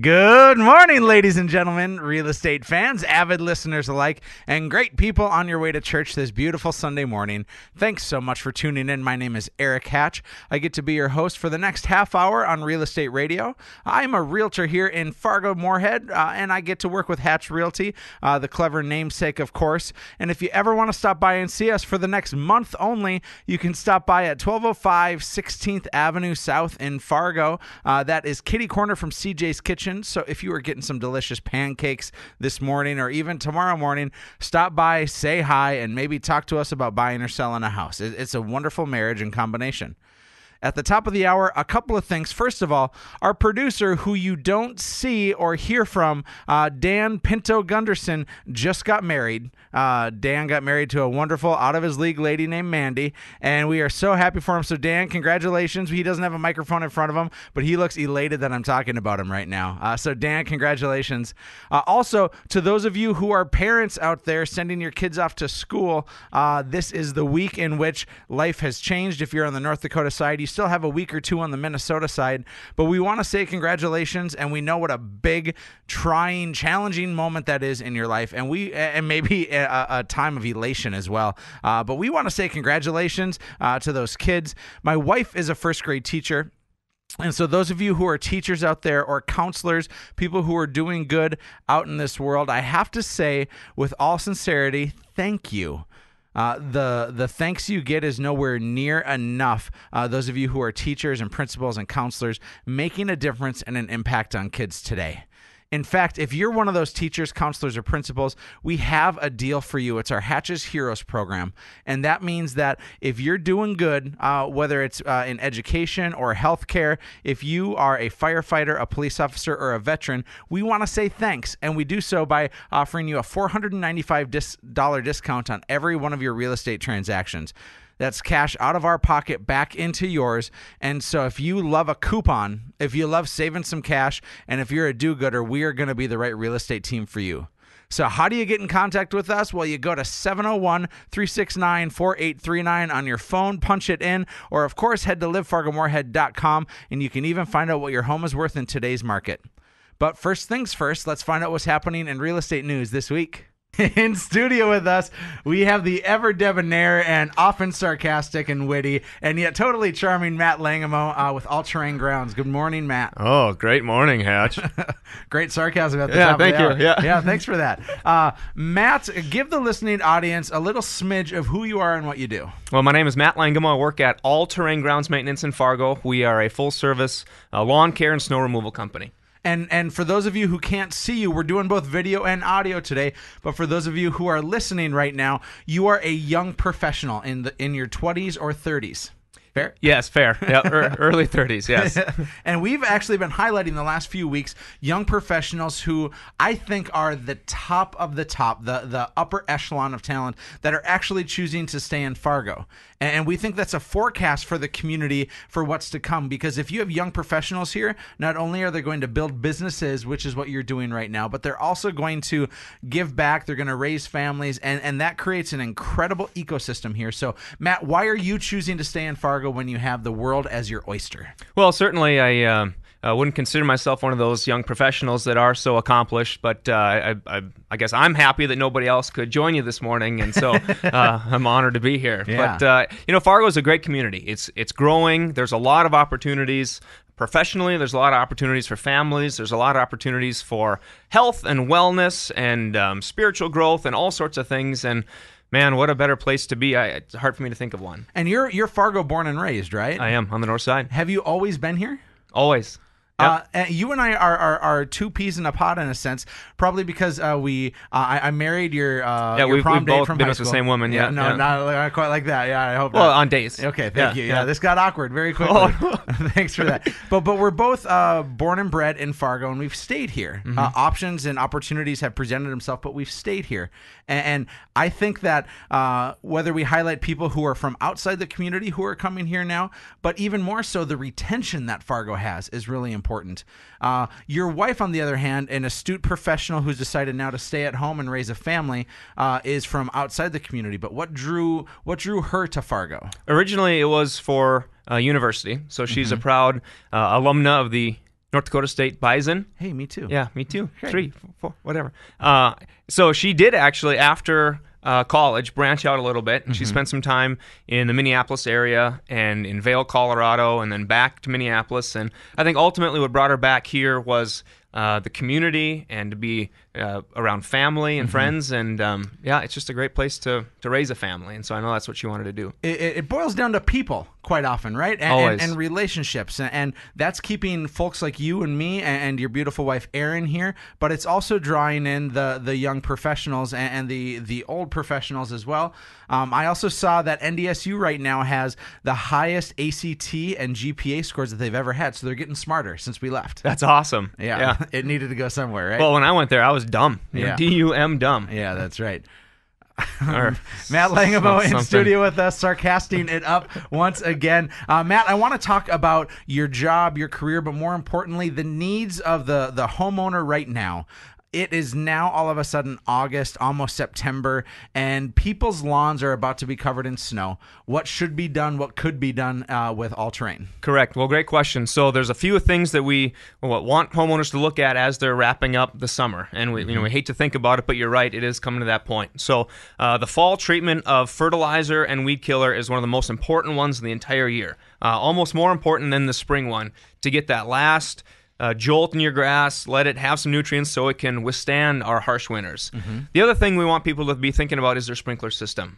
Good morning, ladies and gentlemen, real estate fans, avid listeners alike, and great people on your way to church this beautiful Sunday morning. Thanks so much for tuning in. My name is Erik Hatch. I get to be your host for the next half hour on Real Estate Radio. I'm a realtor here in Fargo-Moorhead, and I get to work with Hatch Realty, the clever namesake, of course. And if you ever want to stop by and see us for the next month only, you can stop by at 1205 16th Avenue South in Fargo. That is kitty corner from CJ's Kitchen. So if you are getting some delicious pancakes this morning or even tomorrow morning, stop by, say hi, and maybe talk to us about buying or selling a house. It's a wonderful marriage and combination. At the top of the hour, a couple of things. First of all, our producer, who you don't see or hear from, Dan Pinto Gunderson, just got married. Dan got married to a wonderful, out-of-his-league lady named Mandy, and we are so happy for him. So, Dan, congratulations. He doesn't have a microphone in front of him, but he looks elated that I'm talking about him right now. So, Dan, congratulations. Also, to those of you who are parents out there sending your kids off to school, this is the week in which life has changed. If you're on the North Dakota side, you still have a week or two on the Minnesota side, but we want to say congratulations, and we know what a big, trying, challenging moment that is in your life, and maybe a time of elation as well. But we want to say congratulations to those kids. My wife is a first grade teacher. And so those of you who are teachers out there or counselors, people who are doing good out in this world, I have to say with all sincerity, thank you. The thanks you get is nowhere near enough. Those of you who are teachers and principals and counselors making a difference and an impact on kids today. In fact, if you're one of those teachers, counselors, or principals, we have a deal for you. It's our Hatch's Heroes program. And that means that if you're doing good, whether it's in education or healthcare, if you are a firefighter, a police officer, or a veteran, we want to say thanks. And we do so by offering you a $495 discount on every one of your real estate transactions. That's cash out of our pocket back into yours. And so if you love a coupon, if you love saving some cash, and if you're a do-gooder, we are going to be the right real estate team for you. So how do you get in contact with us? Well, you go to 701-369-4839 on your phone, punch it in, or of course, head to livefargomoorhead.com, and you can even find out what your home is worth in today's market. But first things first, let's find out what's happening in real estate news this week. In studio with us, we have the ever debonair and often sarcastic and witty and yet totally charming Matt Langemo with All Terrain Grounds. Good morning, Matt. Oh, great morning, Hatch. Great sarcasm at the top thank of the you. hour. Yeah, thanks for that. Matt, give the listening audience a little smidge of who you are and what you do. Well, my name is Matt Langemo. I work at All Terrain Grounds Maintenance in Fargo. We are a full-service lawn care and snow removal company. And for those of you who can't see you, we're doing both video and audio today. But for those of you who are listening right now, you are a young professional in your 20s or 30s. Fair? Yes, fair. Yeah, early 30s, yes. And we've actually been highlighting the last few weeks young professionals who I think are the top of the top, the upper echelon of talent that are actually choosing to stay in Fargo. And we think that's a forecast for the community for what's to come, because if you have young professionals here, not only are they going to build businesses, which is what you're doing right now, but they're also going to give back, they're going to raise families, and that creates an incredible ecosystem here. So, Matt, why are you choosing to stay in Fargo when you have the world as your oyster? Well, certainly I wouldn't consider myself one of those young professionals that are so accomplished, but I guess I'm happy that nobody else could join you this morning, and so I'm honored to be here. Yeah. But Fargo is a great community. It's growing. There's a lot of opportunities. Professionally, there's a lot of opportunities for families. There's a lot of opportunities for health and wellness and spiritual growth and all sorts of things. And man, what a better place to be. It's hard for me to think of one. And you're Fargo born and raised, right? I am, on the north side. Have you always been here? Always. Yep. You and I are two peas in a pod in a sense, probably because I married your we've prom date both from been high with school. the same woman. Yeah, not quite like that. Yeah, I hope. Well, not. on days. Okay, thank you. Yeah. This got awkward very quickly. Oh. Thanks for that. But we're both born and bred in Fargo, and we've stayed here. Mm-hmm. Options and opportunities have presented themselves, but we've stayed here. And I think that whether we highlight people who are from outside the community who are coming here now, but even more so, the retention that Fargo has is really important. Your wife, on the other hand, an astute professional who's decided now to stay at home and raise a family, is from outside the community. But what drew her to Fargo? Originally, it was for university. So she's a proud alumna of the North Dakota State Bison. Hey, me too. Yeah, me too. Great. 3, 4, whatever. So she did actually, after college, branch out a little bit, and she spent some time in the Minneapolis area and in Vail, Colorado, and then back to Minneapolis. And I think ultimately what brought her back here was the community and to be around family and friends. And it's just a great place to raise a family. And so I know that's what she wanted to do. It boils down to people quite often, right? Always. And relationships. And that's keeping folks like you and me and your beautiful wife, Erin, here. But it's also drawing in the young professionals and the old professionals as well. I also saw that NDSU right now has the highest ACT and GPA scores that they've ever had. So they're getting smarter since we left. That's awesome. Yeah. It needed to go somewhere, right? Well, when I went there, I was dumb. Yeah. D-U-M, dumb. Yeah, that's right. Or Matt Langemo in something. studio with us, sarcasting it up once again. Matt, I want to talk about your job, your career, but more importantly, the needs of the homeowner right now. It is now all of a sudden August, almost September, and people's lawns are about to be covered in snow. What should be done? What could be done with all-terrain? Correct. Well, great question. So there's a few things that we want homeowners to look at as they're wrapping up the summer. And we hate to think about it, but you're right. It is coming to that point. So the fall treatment of fertilizer and weed killer is one of the most important ones in the entire year. Almost more important than the spring one, to get that last jolt in your grass, let it have some nutrients so it can withstand our harsh winters. The other thing we want people to be thinking about is their sprinkler system.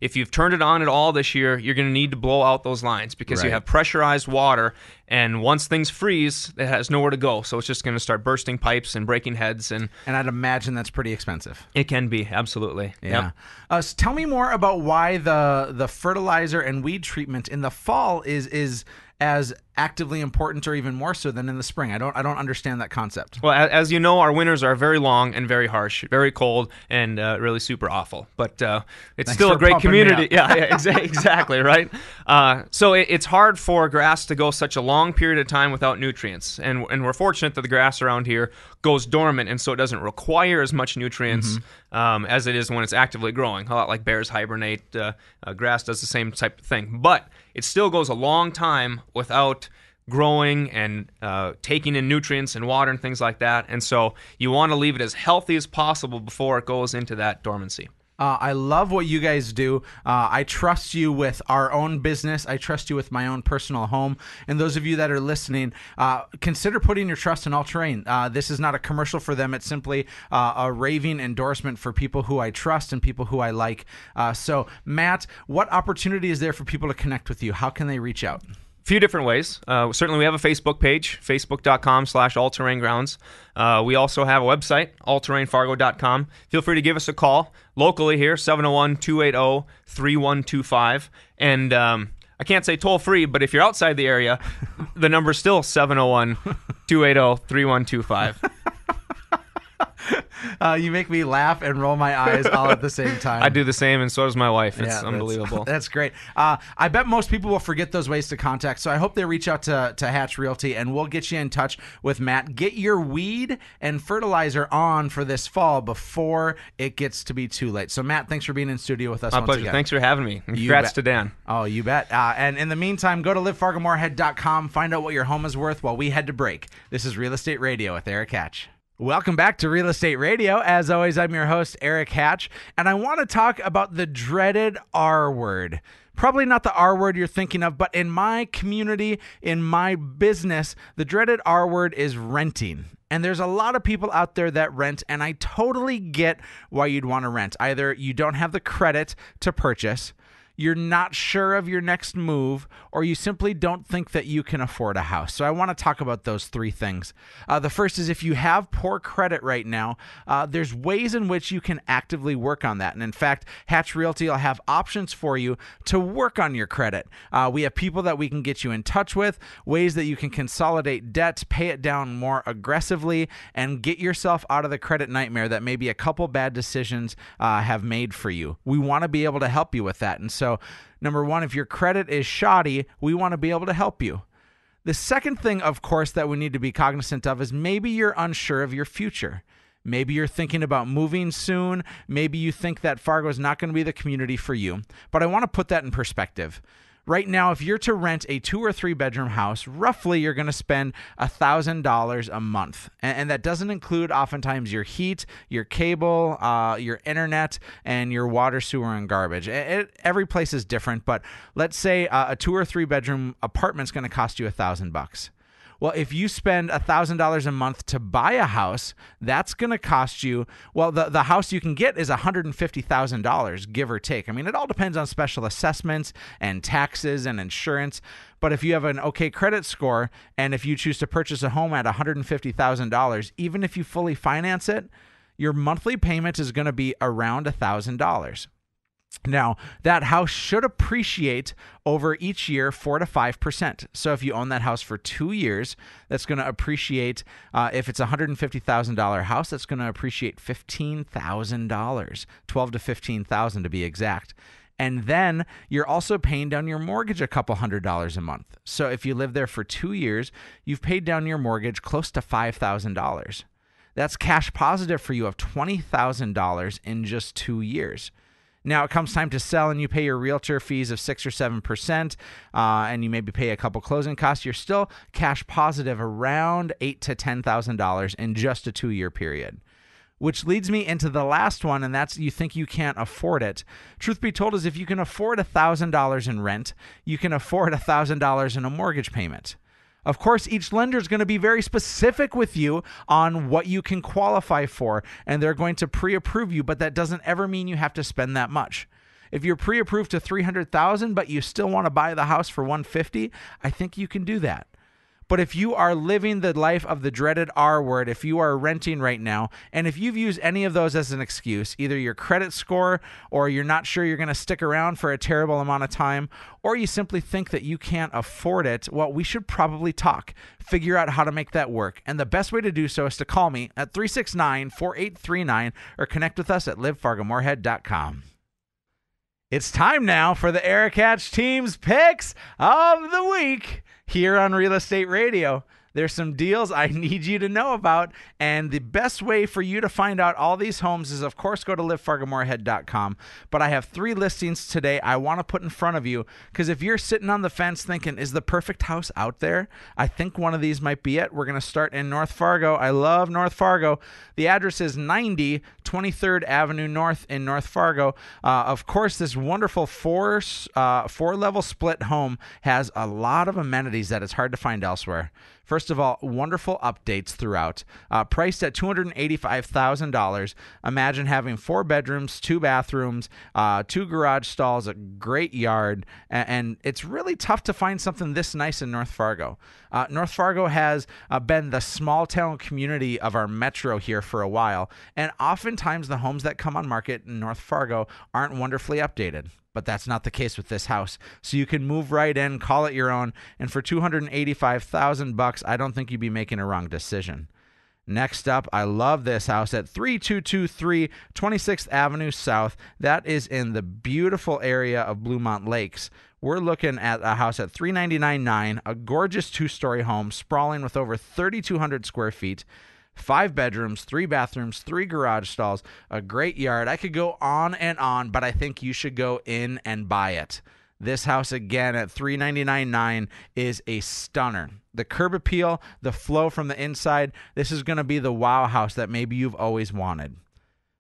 If you've turned it on at all this year, you're going to need to blow out those lines because you have pressurized water, and once things freeze, it has nowhere to go. So it's just going to start bursting pipes and breaking heads. And I'd imagine that's pretty expensive. It can be, absolutely. Yeah. So tell me more about why the fertilizer and weed treatment in the fall is as actively important, or even more so than in the spring. I don't understand that concept. Well, as you know, our winters are very long and very harsh, very cold, and really super awful. But it's still a great community. Yeah, exactly, right? So it's hard for grass to go such a long period of time without nutrients. And we're fortunate that the grass around here goes dormant, and so it doesn't require as much nutrients as it is when it's actively growing. A lot like bears hibernate, grass does the same type of thing. But it still goes a long time without growing and taking in nutrients and water and things like that. And so you want to leave it as healthy as possible before it goes into that dormancy. I love what you guys do. I trust you with our own business. I trust you with my own personal home. And those of you that are listening, consider putting your trust in All Terrain. This is not a commercial for them. It's simply a raving endorsement for people who I trust and people who I like. So, Matt, what opportunity is there for people to connect with you? How can they reach out? Few different ways. Certainly we have a Facebook page, facebook.com/allterraingrounds. We also have a website, allterrainfargo.com. Feel free to give us a call locally here, 701-280-3125. And I can't say toll free, but if you're outside the area, the number's still 701-280-3125. You make me laugh and roll my eyes all at the same time. I do the same, and so does my wife. It's unbelievable. That's great. I bet most people will forget those ways to contact, so I hope they reach out to Hatch Realty, and we'll get you in touch with Matt. Get your weed and fertilizer on for this fall before it gets to be too late. So, Matt, thanks for being in studio with us My once pleasure. again. Thanks for having me. And congrats to Dan. Oh, you bet. And in the meantime, go to livefargomoorhead.com, find out what your home is worth while we head to break. This is Real Estate Radio with Erik Hatch. Welcome back to Real Estate Radio. As always, I'm your host, Erik Hatch, and I want to talk about the dreaded R word. Probably not the R word you're thinking of, but in my community, in my business, the dreaded R word is renting. And there's a lot of people out there that rent, and I totally get why you'd want to rent. Either you don't have the credit to purchase, you're not sure of your next move, or you simply don't think that you can afford a house. So I want to talk about those three things. The first is if you have poor credit right now, there's ways in which you can actively work on that. And in fact, Hatch Realty will have options for you to work on your credit. We have people that we can get you in touch with, ways that you can consolidate debt, pay it down more aggressively, and get yourself out of the credit nightmare that maybe a couple bad decisions have made for you. We want to be able to help you with that. And so, number one, if your credit is shoddy, we want to be able to help you. The second thing, of course, that we need to be cognizant of is maybe you're unsure of your future. Maybe you're thinking about moving soon. Maybe you think that Fargo is not going to be the community for you. But I want to put that in perspective. Right now, if you're to rent a 2 or 3 bedroom house, roughly you're going to spend $1,000 a month. And that doesn't include oftentimes your heat, your cable, your internet, and your water, sewer, and garbage. Every place is different, but let's say a 2 or 3 bedroom apartment's going to cost you $1,000. Well, if you spend $1,000 a month to buy a house, that's going to cost you, well, the house you can get is $150,000, give or take. I mean, it all depends on special assessments and taxes and insurance. But if you have an okay credit score, and if you choose to purchase a home at $150,000, even if you fully finance it, your monthly payment is going to be around $1,000. Now, that house should appreciate over each year 4 to 5%. So if you own that house for 2 years, that's going to appreciate, if it's a $150,000 house, that's going to appreciate $15,000, $12,000 to $15,000 to be exact. And then you're also paying down your mortgage a couple $100 a month. So if you live there for 2 years, you've paid down your mortgage close to $5,000. That's cash positive for you of $20,000 in just 2 years. Now it comes time to sell and you pay your realtor fees of 6 or 7%, and you maybe pay a couple closing costs. You're still cash positive around $8,000 to $10,000 in just a 2-year period. Which leads me into the last one, and that's you think you can't afford it. Truth be told is if you can afford $1,000 in rent, you can afford $1,000 in a mortgage payment. Of course, each lender is going to be very specific with you on what you can qualify for, and they're going to pre-approve you, but that doesn't ever mean you have to spend that much. If you're pre-approved to $300,000, but you still want to buy the house for $150,000, I think you can do that. But if you are living the life of the dreaded R word, if you are renting right now, and if you've used any of those as an excuse, either your credit score or you're not sure you're going to stick around for a terrible amount of time, or you simply think that you can't afford it, well, we should probably talk, figure out how to make that work. And the best way to do so is to call me at 369-4839 or connect with us at livefargomoorhead.com. It's time now for the Erik Hatch Team's Picks of the Week here on Real Estate Radio. There's some deals I need you to know about, and the best way for you to find out all these homes is, of course, go to livefargomoorhead.com. But I have 3 listings today I want to put in front of you, because if you're sitting on the fence thinking, is the perfect house out there? I think one of these might be it. We're going to start in North Fargo. I love North Fargo. The address is 90 23rd Avenue North in North Fargo. Of course, this wonderful four-level split home has a lot of amenities that it's hard to find elsewhere. First of all, wonderful updates throughout. Priced at $285,000. Imagine having 4 bedrooms, 2 bathrooms, 2 garage stalls, a great yard, and it's really tough to find something this nice in North Fargo. North Fargo has been the small town community of our metro here for a while, and oftentimes the homes that come on market in North Fargo aren't wonderfully updated. But that's not the case with this house. So you can move right in, call it your own, and for $285,000, I don't think you'd be making a wrong decision. Next up, I love this house at 3223 26th Avenue South. That is in the beautiful area of Bluemont Lakes. We're looking at a house at $399,900, a gorgeous 2-story home sprawling with over 3,200 square feet. 5 bedrooms, 3 bathrooms, 3 garage stalls, a great yard. I could go on, but I think you should go in and buy it. This house, again, at $399,900 is a stunner. The curb appeal, the flow from the inside, this is going to be the wow house that maybe you've always wanted.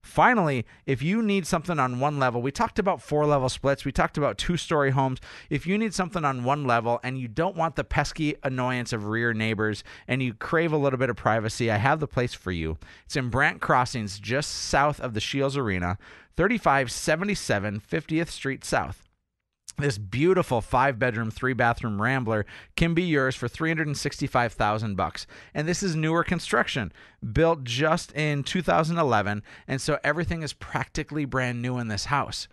Finally, if you need something on one level, we talked about 4-level splits, we talked about 2-story homes. If you need something on one level and you don't want the pesky annoyance of rear neighbors and you crave a little bit of privacy, I have the place for you. It's in Brant Crossings, just south of the Shields Arena, 3577 50th Street South. This beautiful 5-bedroom, 3-bathroom Rambler can be yours for $365,000. And this is newer construction, built just in 2011. And so everything is practically brand new in this house.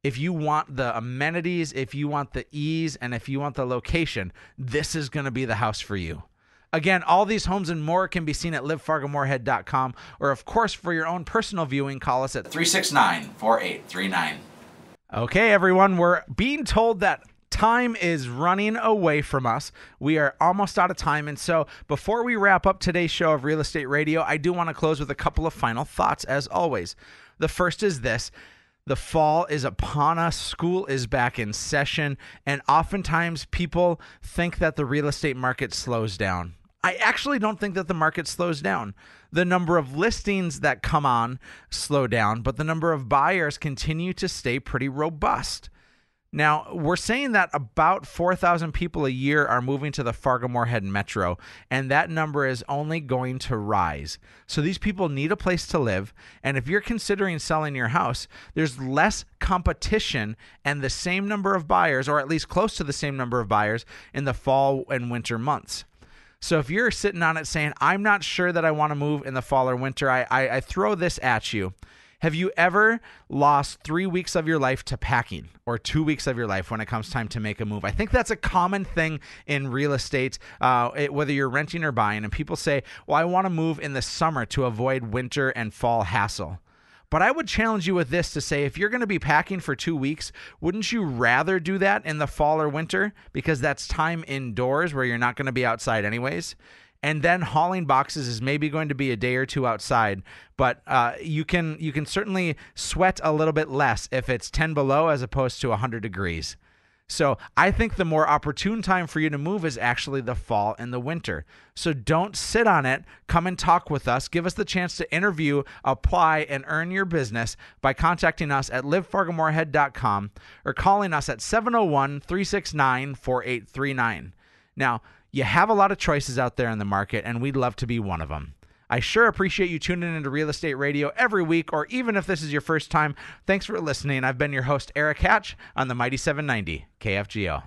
If you want the amenities, if you want the ease, and if you want the location, this is going to be the house for you. Again, all these homes and more can be seen at livefargomoorhead.com. Or, of course, for your own personal viewing, call us at 369-4839. Okay, everyone, we're being told that time is running away from us. We are almost out of time. And so before we wrap up today's show of Real Estate Radio, I do want to close with a couple of final thoughts, as always. The first is this. The fall is upon us. School is back in session. And oftentimes people think that the real estate market slows down. I actually don't think that the market slows down. The number of listings that come on slow down, but the number of buyers continue to stay pretty robust. Now, we're saying that about 4,000 people a year are moving to the Fargo-Moorhead metro, and that number is only going to rise. So these people need a place to live, and if you're considering selling your house, there's less competition and the same number of buyers, or at least close to the same number of buyers, in the fall and winter months. So if you're sitting on it saying, I'm not sure that I want to move in the fall or winter, I throw this at you. Have you ever lost 3 weeks of your life to packing, or 2 weeks of your life when it comes time to make a move? I think that's a common thing in real estate, whether you're renting or buying. And people say, well, I want to move in the summer to avoid winter and fall hassle. But I would challenge you with this to say, if you're going to be packing for 2 weeks, wouldn't you rather do that in the fall or winter? Because that's time indoors where you're not going to be outside anyways. And then hauling boxes is maybe going to be a day or two outside, but you can certainly sweat a little bit less if it's 10 below as opposed to 100 degrees. So I think the more opportune time for you to move is actually the fall and the winter. So don't sit on it. Come and talk with us. Give us the chance to interview, apply, and earn your business by contacting us at livefargomoorhead.com or calling us at 701-369-4839. Now, you have a lot of choices out there in the market, and we'd love to be one of them. I sure appreciate you tuning into Real Estate Radio every week, or even if this is your first time, thanks for listening. I've been your host, Erik Hatch, on the Mighty 790 KFGO.